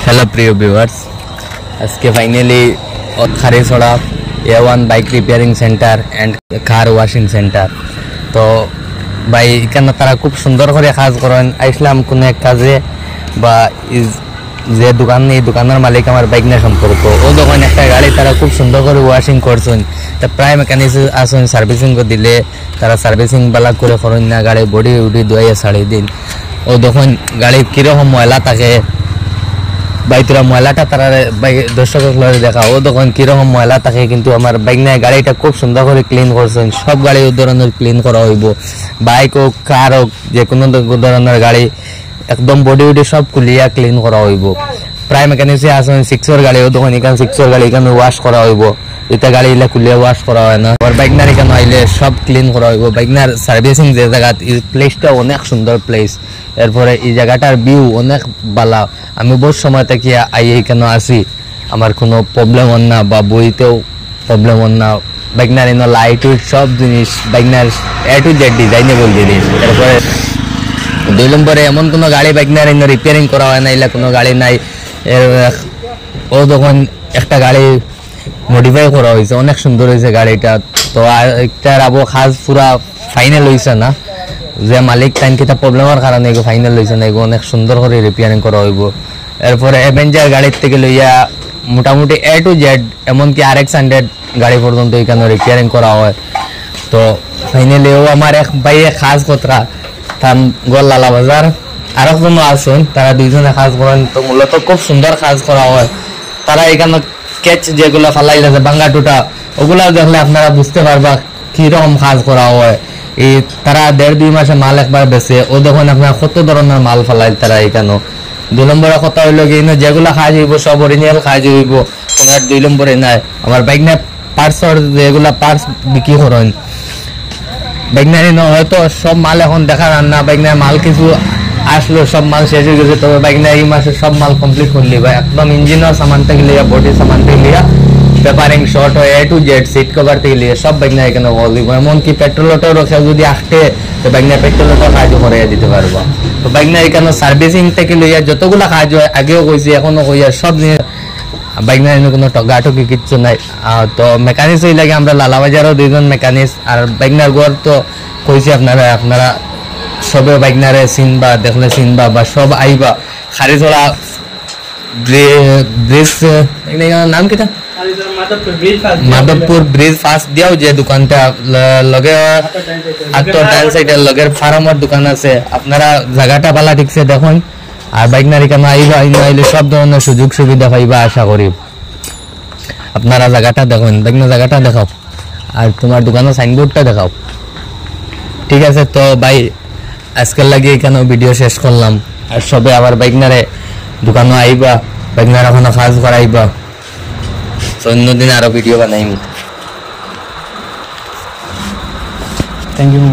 Hello प्रिय viewers, आज के फाइनली खारीसड़ा A1 bike repairing centre and car washing centre. तो भाई এখানে তারা খুব সুন্দর করে কাজ করেন। আইসলাম কোনো এক কাজে বা যে দোকান এই দোকানের মালিক আমার বাইক না সম্পর্ক, ও দোকানে একটা গাড়ি তারা খুব সুন্দর করে ওয়াশিং করছেন। তা প্রায় মেকানিক আসেন সার্ভিসিং দিলে তারা সার্ভিসিং বালা করে করেন না, গাড়ি বডি উডি ধুয়ে ছাড়ি দিন। ও তখন গাড়ির কীরকম ময়লা থাকে ভাই, তোরা ময়লাটা তারা দর্শক দেখা, ও তখন কিরকম ময়লা থাকে, কিন্তু আমার বাইক নিয়ে গাড়িটা খুব সুন্দর করে ক্লিন করছেন। সব গাড়ি ও ধরনের ক্লিন করা হইব, বাইক হোক কার হোক যে কোনো ধরনের গাড়ি একদম বডি উডি সব খুলিয়া ক্লিন করা হইব। প্রায় মেকানিক্সে আসেন সিক্সর গাড়ি, ও তখন এখানে সিক্সর গাড়ি এখানে ওয়াশ করা হইব। এটা গাড়ি এগুলা খুলিয়া ওয়াশ করা হয় না। আর বাইকনার এখানে আইলে সব ক্লিন করা হইব। বাইকনার সার্ভিসিং যে জায়গা, এই প্লেসটা অনেক সুন্দর প্লেস। এরপরে এই জায়গাটার ভিউ অনেক ভালো। আমি বহু সময় থেকে এখানে আসি, আমার কোনো প্রবলেম হন না বা বইতেও প্রবলেম হন না। বাইকনার এনে লাইট উইট সব জিনিস বাইকনার A to Z ডিজাইনেবল জিনিস। এরপরে 2 নম্বরে এমন কোনো গাড়ি বাইকনার এনে রিপেয়ারিং করা হয় না, এলা কোনো গাড়ি নাই। ও তখন একটা গাড়ি মডিফাই করা হয়েছে, অনেক সুন্দর হয়েছে গাড়িটা। তো একটার আবো খাস পুরা ফাইনাল হয়েছে না, যে মালিক টাইম কিতা প্রবলেমের কারণে এগো ফাইনাল হয়েছে না, এগো অনেক সুন্দর করে রিপেয়ারিং করা হইব। এরপরে অ্যাভেঞ্জার গাড়ির থেকে লইয়া মোটামুটি A to Z এমনকি RX100 গাড়ি পর্যন্ত এখানে রিপেয়ারিং করা হয়। তো ফাইনালি ও আমার এক ভাইয়ে খাস কথা, তার গল লালা বাজার আর একজনও আসুন, তারা দুইজনে কাজ করেন। তো মূলত খুব সুন্দর কাজ করা হয়। তারা এখানে স্কেচ যেগুলো ফালাই আছে ভাঙ্গা টুটা, ওগুলা দেখলে আপনারা বুঝতে পারবা কিরকম কাজ করা হয়। এই তারা 1.5-2 মাসে মাল একবার বেছে, ও দেখুন আপনার কত ধরনের মাল ফালাই তারা এখানে। 2 নম্বরের কথা হইল কি, যেগুলা কাজ হইব সব অরিজিনাল কাজ হইব, কোনো 2 নম্বরে নাই। আমার বাইক না পার্টসর যেগুলা পার্টস বিক্রি করেন, বাইক না হয়তো সব মাল এখন দেখা যান না, বাইক না মাল কিছু আসলো সব মাল শেষ হয়ে গেছে। তবে বাইক না এই মাসে সব মাল কমপ্লিট করলি ভাই, একদম ইঞ্জিনের সামান থেকে লিয়া বডি সামান থেকে লিয়া পেপারিং শর্ট হয় A to Z seat cover থেকে লিয়ে সব বাইক না এখানে বল দিব। এমনকি পেট্রোলটাও রক্ষা যদি আসতে তো বাইক না পেট্রোলটাও কাজ করে দিতে পারবো। তো বাইক না এখানে সার্ভিসিং থেকে লইয়া যতগুলা কাজ হয়, আগেও কইছি এখনো কইয়া সব জিনিস বাইক না কোনো টগাটকি কিচ্ছু নাই। তো মেকানিক্স হই লাগে আমরা লালাবাজারও 2জন মেকানিক্স, আর বাইক নার গড় তো কইছি আপনারা সবে বাইক নারে চিনবা, দেখলে চিনবা বা সব আইবা। খারিছড়া ব্রিজ নাম কিটা মাধবপুর ব্রিজ ফার্স্ট দিয়াও যে দোকানটা লগে আত্মর ডান সাইডের লগের ফার্মের দোকান আছে। আপনারা জায়গাটা পালা ঠিকছে দেখুন। আর বাইক নারী কেন আইবা, আইলে সব ধরনের সুযোগ সুবিধা পাইবা আশা করি। আপনারা জায়গাটা দেখুন, বাইক না জায়গাটা দেখাও, আর তোমার দোকানের সাইনবোর্ডটা দেখাও। ঠিক আছে, তো ভাই আজকাল লাগে এখানে ভিডিও শেষ করলাম। আর সবে আবার বাইক নারে দোকানও আইবা, বাইক নার এখনো কাজ করাইবা। অন্যদিন আরো ভিডিও বানাইম। Thank you.